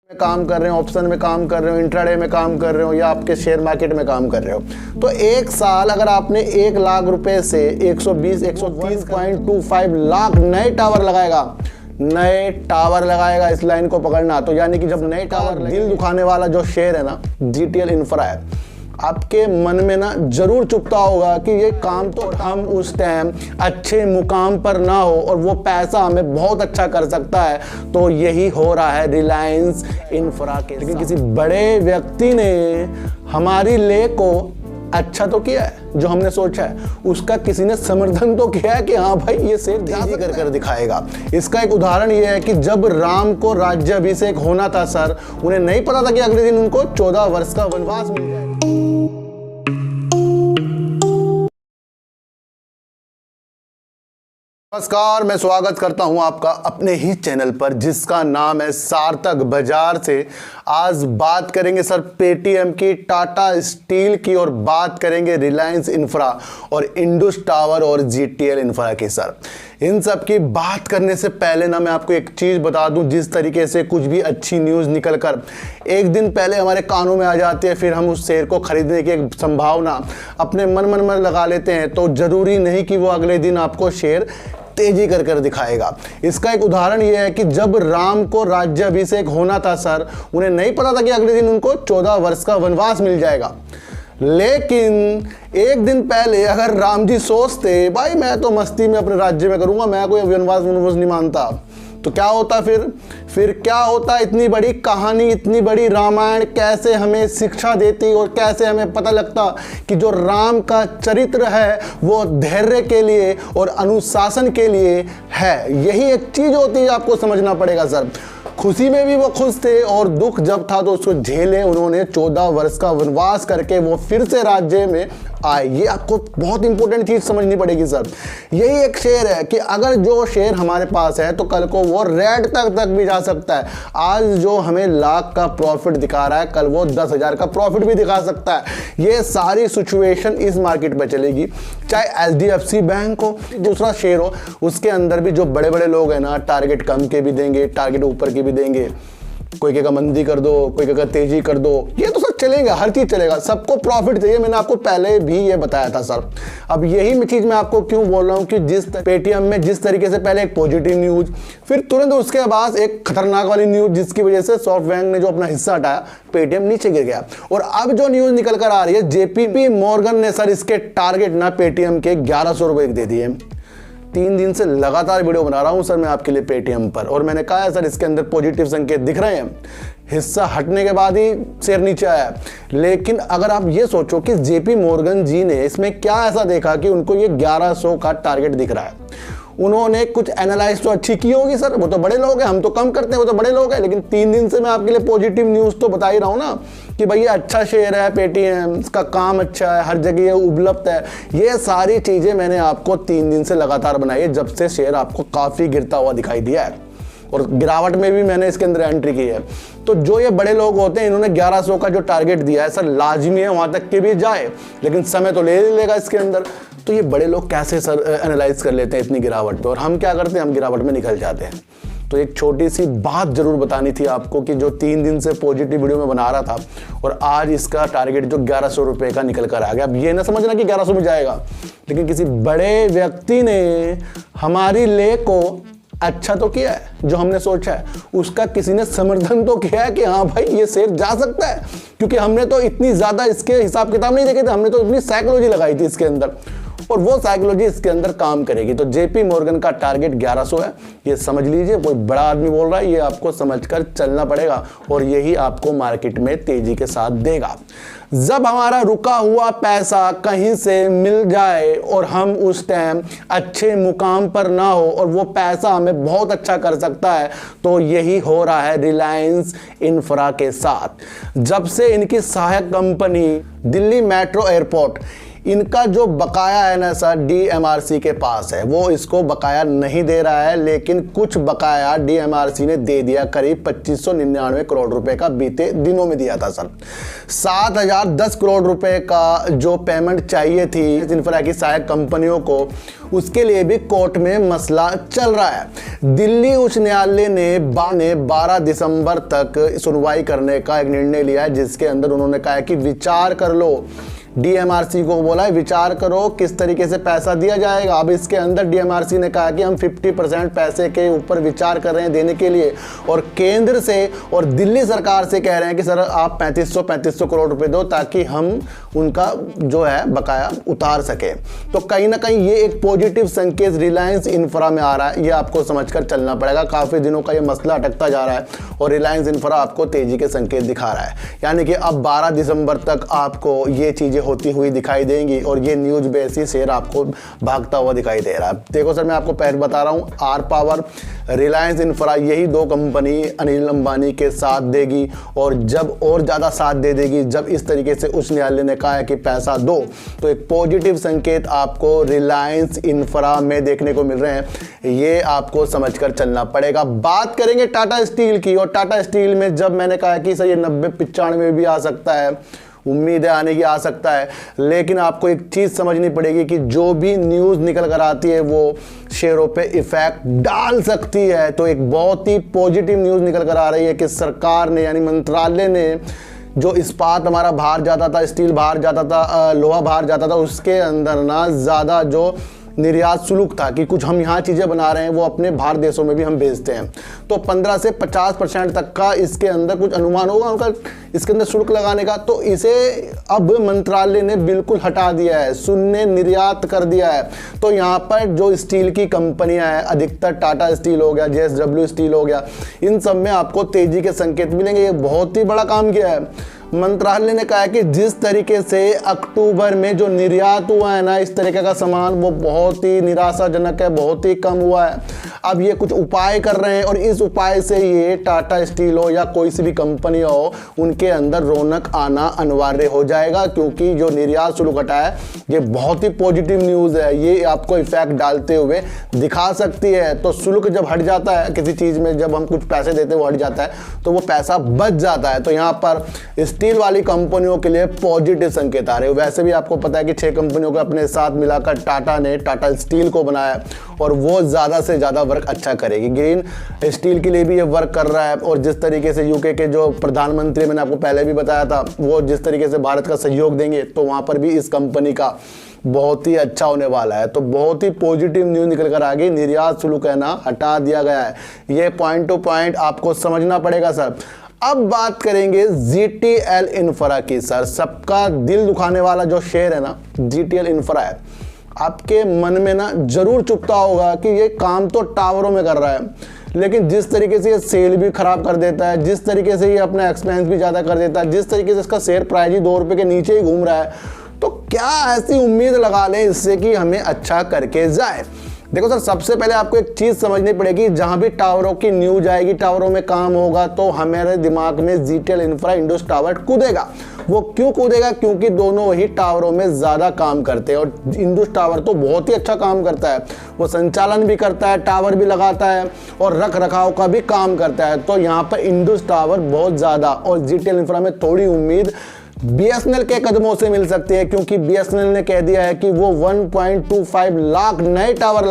काम कर रहे हो, ऑप्शन में काम कर रहे हो, इंट्राडे में काम कर रहे हो या आपके शेयर मार्केट में काम कर रहे हो, तो एक साल अगर आपने 1 लाख रुपए से 120-130.25 लाख नए टावर लगाएगा इस लाइन को पकड़ना। तो यानी कि जब नए टावर, दिल दुखाने वाला जो शेयर है ना, जीटीएल इंफ्रा है, आपके मन में ना जरूर चुभता होगा कि ये काम तो हम उस टाइम अच्छे मुकाम पर ना हो और वो पैसा हमें बहुत अच्छा कर सकता है। तो यही हो रहा है रिलायंस इंफ्रा के। लेकिन किसी बड़े व्यक्ति ने हमारी ले को अच्छा तो किया है, जो हमने सोचा है उसका किसी ने समर्थन तो किया है कि हाँ भाई ये शेयर तेजी कर दिखाएगा। इसका एक उदाहरण ये है कि जब राम को राज्याभिषेक होना था सर, उन्हें नहीं पता था कि अगले दिन उनको 14 वर्ष का वनवास मिल जाएगा। नमस्कार, मैं स्वागत करता हूं आपका अपने ही चैनल पर जिसका नाम है सार्थक बाजार से। आज बात करेंगे सर पेटीएम की, टाटा स्टील की और बात करेंगे रिलायंस इंफ्रा और इंडस टावर और जीटीएल इंफ्रा की। सर इन सब की बात करने से पहले ना मैं आपको एक चीज़ बता दूं, जिस तरीके से कुछ भी अच्छी न्यूज़ निकल कर एक दिन पहले हमारे कानों में आ जाती है, फिर हम उस शेयर को खरीदने की एक संभावना अपने मन में लगा लेते हैं, तो ज़रूरी नहीं कि वो अगले दिन आपको शेयर तेजी कर दिखाएगा। इसका एक उदाहरण यह है कि जब राम को राज्याभिषेक होना था सर, उन्हें नहीं पता था कि अगले दिन उनको 14 वर्ष का वनवास मिल जाएगा। लेकिन एक दिन पहले अगर राम जी सोचते भाई मैं तो मस्ती में अपने राज्य में करूंगा, मैं कोई वनवास नहीं मानता, तो क्या होता फिर क्या होता? इतनी बड़ी कहानी, इतनी बड़ी रामायण कैसे हमें शिक्षा देती और कैसे हमें पता लगता कि जो राम का चरित्र है वो धैर्य के लिए और अनुशासन के लिए है। यही एक चीज होती है, आपको समझना पड़ेगा सर। खुशी में भी वो खुश थे और दुख जब था तो उसको झेले उन्होंने। 14 वर्ष का वनवास करके वो फिर से राज्य में आए। ये आपको बहुत इंपॉर्टेंट चीज समझनी पड़ेगी सर। यही एक शेयर है कि अगर जो शेयर हमारे पास है तो कल को वो रेड तक भी जा सकता है। आज जो हमें लाख का प्रॉफिट दिखा रहा है, कल वो 10,000 का प्रॉफिट भी दिखा सकता है। ये सारी सिचुएशन इस मार्केट में चलेगी, चाहे एचडीएफसी बैंक हो, दूसरा शेयर हो, उसके अंदर भी जो बड़े बड़े लोग हैं ना, टारगेट कम के भी देंगे, टारगेट ऊपर के भी देंगे। कोई कहेगा मंदी कर दो, कोई कहेगा तेजी कर दो, ये तो सब चलेगा, हर चीज चलेगा, सबको प्रॉफिट चाहिए। मैंने आपको पहले भी ये बताया था सर। अब यही चीज मैं आपको क्यों बोल रहा हूँ कि जिस पेटीएम में जिस तरीके से पहले एक पॉजिटिव न्यूज, फिर तुरंत उसके बाद एक खतरनाक वाली न्यूज, जिसकी वजह से सॉफ्टबैंक ने जो अपना हिस्सा हटाया, पेटीएम नीचे गिर गया। और अब जो न्यूज निकल कर आ रही है, जेपी मॉर्गन ने सर इसके टारगेट ना पेटीएम के 1100 रुपए दे दिए। 3 दिन से लगातार वीडियो बना रहा हूं सर मैं आपके लिए पेटीएम पर, और मैंने कहा है सर इसके अंदर पॉजिटिव संकेत दिख रहे हैं। हिस्सा हटने के बाद ही शेयर नीचे आया। लेकिन अगर आप ये सोचो कि जेपी मॉर्गन जी ने इसमें क्या ऐसा देखा कि उनको ये 1100 का टारगेट दिख रहा है। उन्होंने कुछ एनालाइज तो अच्छी की होगी सर, वो तो बड़े लोग हैं, हम तो कम करते हैं, वो तो बड़े लोग हैं। लेकिन 3 दिन से मैं आपके लिए पॉजिटिव न्यूज़ तो बता ही रहा हूँ ना कि भाई ये अच्छा शेयर है पेटीएम, इसका काम अच्छा है, हर जगह ये उपलब्ध है। ये सारी चीज़ें मैंने आपको 3 दिन से लगातार बनाई है, जब से शेयर आपको काफ़ी गिरता हुआ दिखाई दिया है, और गिरावट में भी मैंने इसके अंदर एंट्री की है। तो जो ये बड़े लोग होते हैं, इन्होंने 1100 का जो टारगेट दिया है सर, लाजमी है वहाँ तक के भी जाए, लेकिन समय तो ले लेगा इसके अंदर। तो ये बड़े लोग कैसे सर एनालाइज कर लेते हैं इतनी गिरावट पे, और हम क्या करते हैं, हम गिरावट में निकल जाते हैं। तो एक छोटी सी बात जरूर बतानी थी आपको कि जो 3 दिन से पॉजिटिव वीडियो में बना रहा था, और आज इसका टारगेट जो 1100 रुपये का निकल कर आ गया। अब ये ना समझना कि 1100 में जाएगा, लेकिन किसी बड़े व्यक्ति ने हमारी ले को अच्छा तो किया है, जो हमने सोचा है उसका किसी ने समर्थन तो किया है कि हाँ भाई ये शेयर जा सकता है। क्योंकि हमने तो इतनी ज़्यादा इसके हिसाब किताब नहीं देखे थे, हमने तो इतनी साइकोलॉजी लगाई थी इसके अंदर, और वो साइकोलॉजी इसके अंदर काम करेगी। तो जेपी मॉर्गन का टारगेट 1100 है, ये समझ लीजिए। कोई बड़ा आदमी बोल रहा है, ये आपको समझकर चलना पड़ेगा, और यही आपको मार्केट में तेजी के साथ देगा। जब हमारा रुका हुआ पैसा कहीं से मिल जाए और हम उस टाइम अच्छे मुकाम पर ना हो और वो पैसा हमें बहुत अच्छा कर सकता है, तो यही हो रहा है रिलायंस इंफ्रा के साथ। जब से इनकी सहायक कंपनी दिल्ली मेट्रो एयरपोर्ट इनका जो बकाया है ना सर डीएमआरसी के पास है, वो इसको बकाया नहीं दे रहा है, लेकिन कुछ बकाया डीएमआरसी ने दे दिया, करीब 2599 करोड़ रुपए का बीते दिनों में दिया था सर। 7010 करोड़ रुपए का जो पेमेंट चाहिए थी इंफ्रा की सहायक कंपनियों को, उसके लिए भी कोर्ट में मसला चल रहा है। दिल्ली उच्च न्यायालय ने 12 दिसंबर तक सुनवाई करने का एक निर्णय लिया है, जिसके अंदर उन्होंने कहा है कि विचार कर लो, डीएमआरसी को बोला है विचार करो किस तरीके से पैसा दिया जाएगा। अब इसके अंदर डीएमआरसी ने कहा कि हम 50% पैसे के ऊपर विचार कर रहे हैं देने के लिए, और केंद्र से और दिल्ली सरकार से कह रहे हैं कि सर आप 3500 करोड़ रुपए दो ताकि हम उनका जो है बकाया उतार सके। तो कहीं ना कहीं ये एक पॉजिटिव संकेत रिलायंस इंफ्रा में आ रहा है, ये आपको समझकर चलना पड़ेगा। काफ़ी दिनों का ये मसला अटकता जा रहा है और रिलायंस इंफ्रा आपको तेजी के संकेत दिखा रहा है, यानी कि अब 12 दिसंबर तक आपको ये चीज़ें होती हुई दिखाई देंगी और ये न्यूज बेसिस शेयर आपको भागता हुआ दिखाई दे रहा है। देखो सर, मैं आपको पहले बता रहा हूँ, आर पावर, रिलायंस इंफ्रा, यही दो कंपनी अनिल अंबानी के साथ देगी, और जब और ज़्यादा साथ दे देगी, जब इस तरीके से उच्च न्यायालय ने कहा है कि पैसा दो, तो एक पॉजिटिव संकेत आपको रिलायंस इंफ्रा में देखने को मिल रहे हैं। ये आपको समझकर चलना पड़ेगा। बात करेंगे टाटा स्टील की, और टाटा स्टील में जब मैंने कहा कि सर ये 90-95 में भी आ सकता है, उम्मीद है आने की, आ सकता है, लेकिन आपको एक चीज़ समझनी पड़ेगी कि जो भी न्यूज़ निकल कर आती है वो शेयरों पे इफेक्ट डाल सकती है। तो एक बहुत ही पॉजिटिव न्यूज़ निकल कर आ रही है कि सरकार ने, यानी मंत्रालय ने, जो इस्पात हमारा बाहर जाता था, स्टील बाहर जाता था, लोहा बाहर जाता था, उसके अंदर ना ज़्यादा जो निर्यात शुल्क था कि कुछ हम यहाँ चीज़ें बना रहे हैं वो अपने बाहर देशों में भी हम भेजते हैं, तो 15 से 50% तक का इसके अंदर कुछ अनुमान होगा उनका इसके अंदर शुल्क लगाने का। तो इसे अब मंत्रालय ने बिल्कुल हटा दिया है, शून्य निर्यात कर दिया है। तो यहाँ पर जो स्टील की कंपनियां हैं, अधिकतर टाटा स्टील हो गया, JSW स्टील हो गया, इन सब में आपको तेजी के संकेत मिलेंगे। ये बहुत ही बड़ा काम किया है मंत्रालय ने। कहा है कि जिस तरीके से अक्टूबर में जो निर्यात हुआ है ना इस तरीके का सामान, वो बहुत ही निराशाजनक है, बहुत ही कम हुआ है। अब ये कुछ उपाय कर रहे हैं और इस उपाय से ये टाटा स्टील हो या कोई सी भी कंपनी हो, उनके अंदर रौनक आना अनिवार्य हो जाएगा, क्योंकि जो निर्यात शुल्क हटा है ये बहुत ही पॉजिटिव न्यूज़ है। ये आपको इफेक्ट डालते हुए दिखा सकती है। तो शुल्क जब हट जाता है किसी चीज़ में, जब हम कुछ पैसे देते हैं वो हट जाता है, तो वो पैसा बच जाता है। तो यहाँ पर स्टील वाली कंपनियों के लिए पॉजिटिव संकेत आ रहे हैं। वैसे भी आपको पता है कि 6 कंपनियों को अपने साथ मिलाकर टाटा ने टाटा स्टील को बनाया और वो ज़्यादा से ज़्यादा वर्क अच्छा करेगी। ग्रीन स्टील के लिए भी ये वर्क कर रहा है, और जिस तरीके से यूके के जो प्रधानमंत्री, मैंने आपको पहले भी बताया था, वो जिस तरीके से भारत का सहयोग देंगे, तो वहाँ पर भी इस कंपनी का बहुत ही अच्छा होने वाला है। तो बहुत ही पॉजिटिव न्यूज़ निकल कर आ गई। निर्यात शुल्क है ना हटा दिया गया है, ये पॉइंट टू पॉइंट आपको समझना पड़ेगा सर। अब बात करेंगे GTL इंफ्रा की। सर, सबका दिल दुखाने वाला जो शेयर है ना GTL इंफ्रा है। आपके मन में ना जरूर चुभता होगा कि ये काम तो टावरों में कर रहा है, लेकिन जिस तरीके से ये सेल भी खराब कर देता है, जिस तरीके से ये अपना एक्सपेंस भी ज़्यादा कर देता है, जिस तरीके से इसका शेयर प्राइस ही 2 रुपये के नीचे ही घूम रहा है, तो क्या ऐसी उम्मीद लगा लें इससे कि हमें अच्छा करके जाए। देखो सर, सबसे पहले आपको एक चीज़ समझनी पड़ेगी, जहां भी टावरों की न्यूज आएगी, टावरों में काम होगा, तो हमारे दिमाग में GTL इंफ्रा, इंडस टावर कूदेगा। वो क्यों कूदेगा? क्योंकि दोनों ही टावरों में ज़्यादा काम करते हैं, और इंडस टावर तो बहुत ही अच्छा काम करता है। वो संचालन भी करता है, टावर भी लगाता है और रख रखाव का भी काम करता है। तो यहाँ पर इंडस टावर बहुत ज़्यादा, और GTL इंफ्रा में थोड़ी उम्मीद BSNL के कदमों से मिल सकती है, क्योंकि BSNL ने कह दिया है कि वो 1.25 लाख नए टावर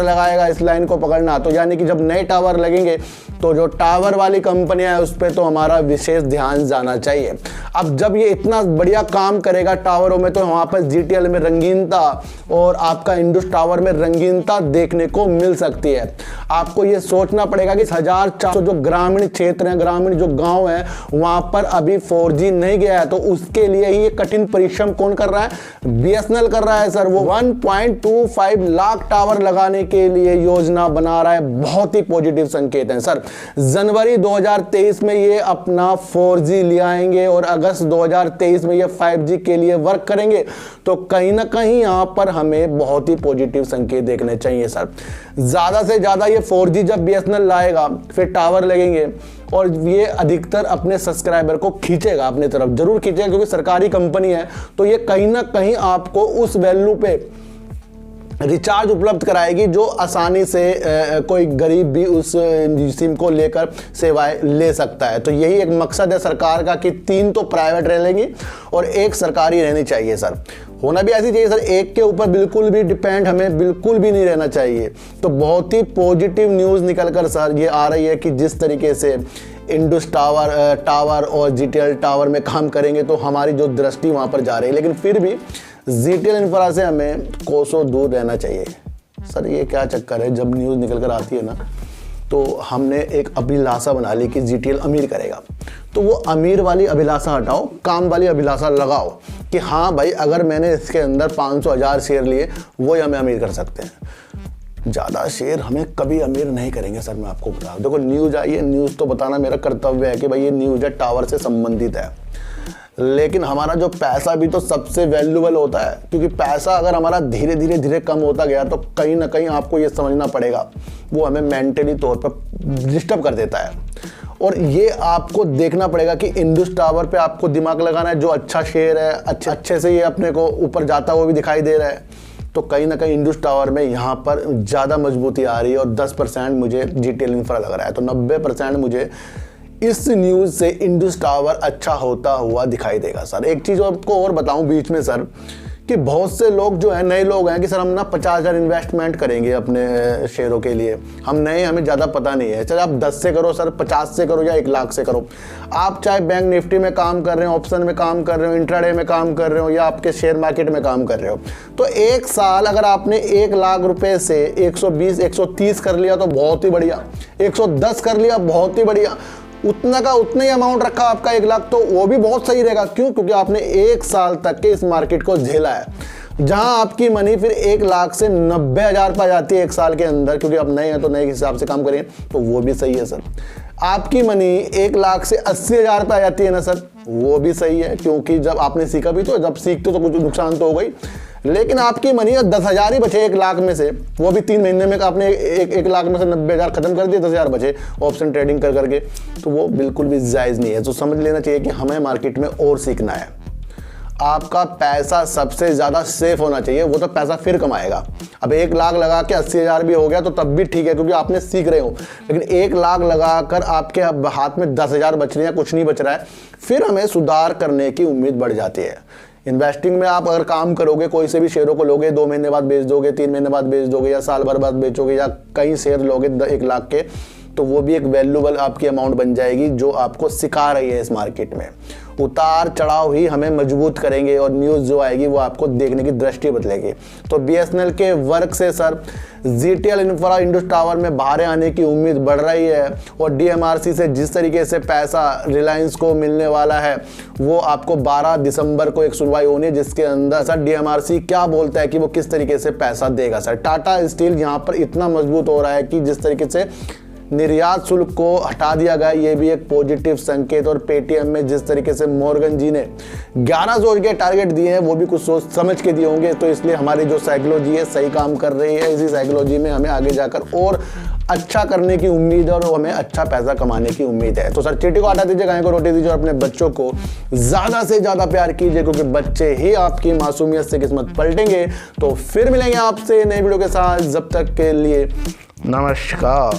लगाएगा इस लाइन को पकड़ना। तो यानी कि जब नए टावर लगेंगे तो जो टावर वाली कंपनियां हैं उस पर तो हमारा विशेष ध्यान जाना चाहिए। अब जब ये इतना बढ़िया काम करेगा टावरों में, तो वहाँ पर GTL में रंगीनता और आपका इंडस टावर में रंगीनता देखने को मिल सकती है। आपको ये सोचना पड़ेगा कि 1400 जो ग्रामीण क्षेत्र हैं, ग्रामीण जो गाँव हैं, वहाँ पर अभी 4G नहीं गया है, तो उसके लिए ये कठिन परिश्रम कौन कर रहा है? BSNL कर रहा है सर। वो 1.25 लाख लाख टावर लगाने के लिए योजना बना रहा है। बहुत ही पॉजिटिव संकेत हैं सर। जनवरी 2023 में ये अपना 4G ले आएंगे और अगस्त 2023 में ये 5G के लिए वर्क करेंगे। तो कहीं ना कहीं यहाँ पर हमें बहुत ही पॉजिटिव संकेत देखने चाहिए सर। ज़्यादा से ज़्यादा ये 4G जब BSNL लाएगा, फिर टावर लगेंगे और ये अधिकतर अपने सब्सक्राइबर को खींचेगा अपने तरफ, जरूर खींचेगा, क्योंकि सरकारी कंपनी है। तो ये कहीं ना कहीं आपको उस वैल्यू पे रिचार्ज उपलब्ध कराएगी जो आसानी से कोई गरीब भी उस सिम को लेकर सेवाएं ले सकता है। तो यही एक मकसद है सरकार का कि 3 तो प्राइवेट रहेंगी और 1 सरकारी रहनी चाहिए सर। होना भी ऐसी चाहिए सर, एक के ऊपर बिल्कुल भी डिपेंड हमें बिल्कुल भी नहीं रहना चाहिए। तो बहुत ही पॉजिटिव न्यूज़ निकल कर सर ये आ रही है कि जिस तरीके से इंडस टावर और GTL टावर में काम करेंगे तो हमारी जो दृष्टि वहाँ पर जा रही है। लेकिन फिर भी GTL इंफ्रा से हमें कोसों दूर रहना चाहिए सर। ये क्या चक्कर है, जब न्यूज़ निकल कर आती है ना तो हमने एक अभिलाषा बना ली कि GTL अमीर करेगा। तो वो अमीर वाली अभिलाषा हटाओ, काम वाली अभिलाषा लगाओ कि हाँ भाई अगर मैंने इसके अंदर 500,000 शेयर लिए वो ही हमें अमीर कर सकते हैं। ज़्यादा शेयर हमें कभी अमीर नहीं करेंगे सर। मैं आपको बता, देखो न्यूज़ आई है, न्यूज़ तो बताना मेरा कर्तव्य है कि भाई ये न्यूज़ है, टावर से संबंधित है। लेकिन हमारा जो पैसा भी तो सबसे वैल्यूबल होता है, क्योंकि पैसा अगर हमारा धीरे धीरे कम होता गया तो कहीं ना कहीं आपको ये समझना पड़ेगा वो हमें मेंटली तौर पर डिस्टर्ब कर देता है। और ये आपको देखना पड़ेगा कि इंडस टावर पे आपको दिमाग लगाना है। जो अच्छा शेयर है, अच्छे से ये अपने को ऊपर जाता हुआ भी दिखाई दे रहा है। तो कहीं ना कहीं इंडस टावर में यहाँ पर ज़्यादा मजबूती आ रही है और 10% मुझे GTL इंफ्रा लग रहा है। तो 90% मुझे इस न्यूज़ से इंडस टावर अच्छा होता हुआ दिखाई देगा सर। एक चीज़ आपको और बताऊं बीच में सर, कि बहुत से लोग जो है नए लोग हैं कि सर हम ना 50,000 इन्वेस्टमेंट करेंगे अपने शेयरों के लिए। हम नए, हमें ज़्यादा पता नहीं है। चलो आप 10 से करो सर, 50 से करो या 1 लाख से करो। आप चाहे बैंक निफ्टी में काम कर रहे हो, ऑप्शन में काम कर रहे हो, इंट्राडे में काम कर रहे हो या आपके शेयर मार्केट में काम कर रहे हो, तो 1 साल अगर आपने 1 लाख रुपए से 120 130 कर लिया तो बहुत ही बढ़िया, 110 कर लिया बहुत ही बढ़िया, उतना का उतना ही अमाउंट रखा आपका 1 लाख, तो वो भी बहुत सही रहेगा। क्यों? क्योंकि आपने 1 साल तक के इस मार्केट को झेला है, जहां आपकी मनी फिर 1 लाख से 90,000 पर जाती है 1 साल के अंदर। क्योंकि आप नए हैं तो नए के हिसाब से काम करें, तो वो भी सही है सर। आपकी मनी 1 लाख से 80,000 पर आ जाती है ना सर, वो भी सही है, क्योंकि जब आपने सीखा भी तो, जब सीखते तो कुछ नुकसान तो हो गई। लेकिन आपकी मनी 10,000 ही बचे 1 लाख में से, वो भी 3 महीने में आपने 1 लाख में से 90,000 खत्म कर दिए, 10,000 बचे ऑप्शन ट्रेडिंग कर करके, तो वो बिल्कुल भी जायज़ नहीं है। तो समझ लेना चाहिए कि हमें मार्केट में और सीखना है। आपका पैसा सबसे ज़्यादा सेफ होना चाहिए, वो तो पैसा फिर कमाएगा। अब 1 लाख लगा के 80,000 भी हो गया तो तब भी ठीक है, क्योंकि आपने सीख रहे हो। लेकिन 1 लाख लगाकर आपके हाथ में 10,000 बच रहे हैं, कुछ नहीं बच रहा है, फिर हमें सुधार करने की उम्मीद बढ़ जाती है। इन्वेस्टिंग में आप अगर काम करोगे, कोई से भी शेयरों को लोगे, 2 महीने बाद बेच दोगे, 3 महीने बाद बेच दोगे या साल भर बाद बेचोगे, या कई शेयर लोगे 1 लाख के, तो वो भी एक वैल्यूबल आपकी अमाउंट बन जाएगी जो आपको सिखा रही है इस मार्केट में। उतार चढ़ाव ही हमें मजबूत करेंगे और न्यूज़ जो आएगी वो आपको देखने की दृष्टि बदलेगी। तो BSNL के वर्क से sir GTL infra Indus tower में बाहर आने की उम्मीद बढ़ रही है। और DMRC से जिस तरीके से पैसा रिलायंस को मिलने वाला है, वो आपको 12 दिसंबर को एक सुनवाई होनी है, जिसके अंदर सर DMRC क्या बोलता है कि वो किस तरीके से पैसा देगा सर। टाटा स्टील यहाँ पर इतना मजबूत हो रहा है कि जिस तरीके से निर्यात शुल्क को हटा दिया गया, ये भी एक पॉजिटिव संकेत। और पेटीएम में जिस तरीके से मॉर्गन जी ने 1100 के टारगेट दिए हैं, वो भी कुछ सोच समझ के दिए होंगे। तो इसलिए हमारी जो साइकोलॉजी है सही काम कर रही है। इसी साइकोलॉजी में हमें आगे जाकर और अच्छा करने की उम्मीद है और हमें अच्छा पैसा कमाने की उम्मीद है। तो सर चींटी को हटा दीजिए, गाय को रोटी दीजिए और अपने बच्चों को ज़्यादा से ज़्यादा प्यार कीजिए, क्योंकि बच्चे ही आपकी मासूमियत से किस्मत पलटेंगे। तो फिर मिलेंगे आपसे नए वीडियो के साथ, जब तक के लिए नमस्कार।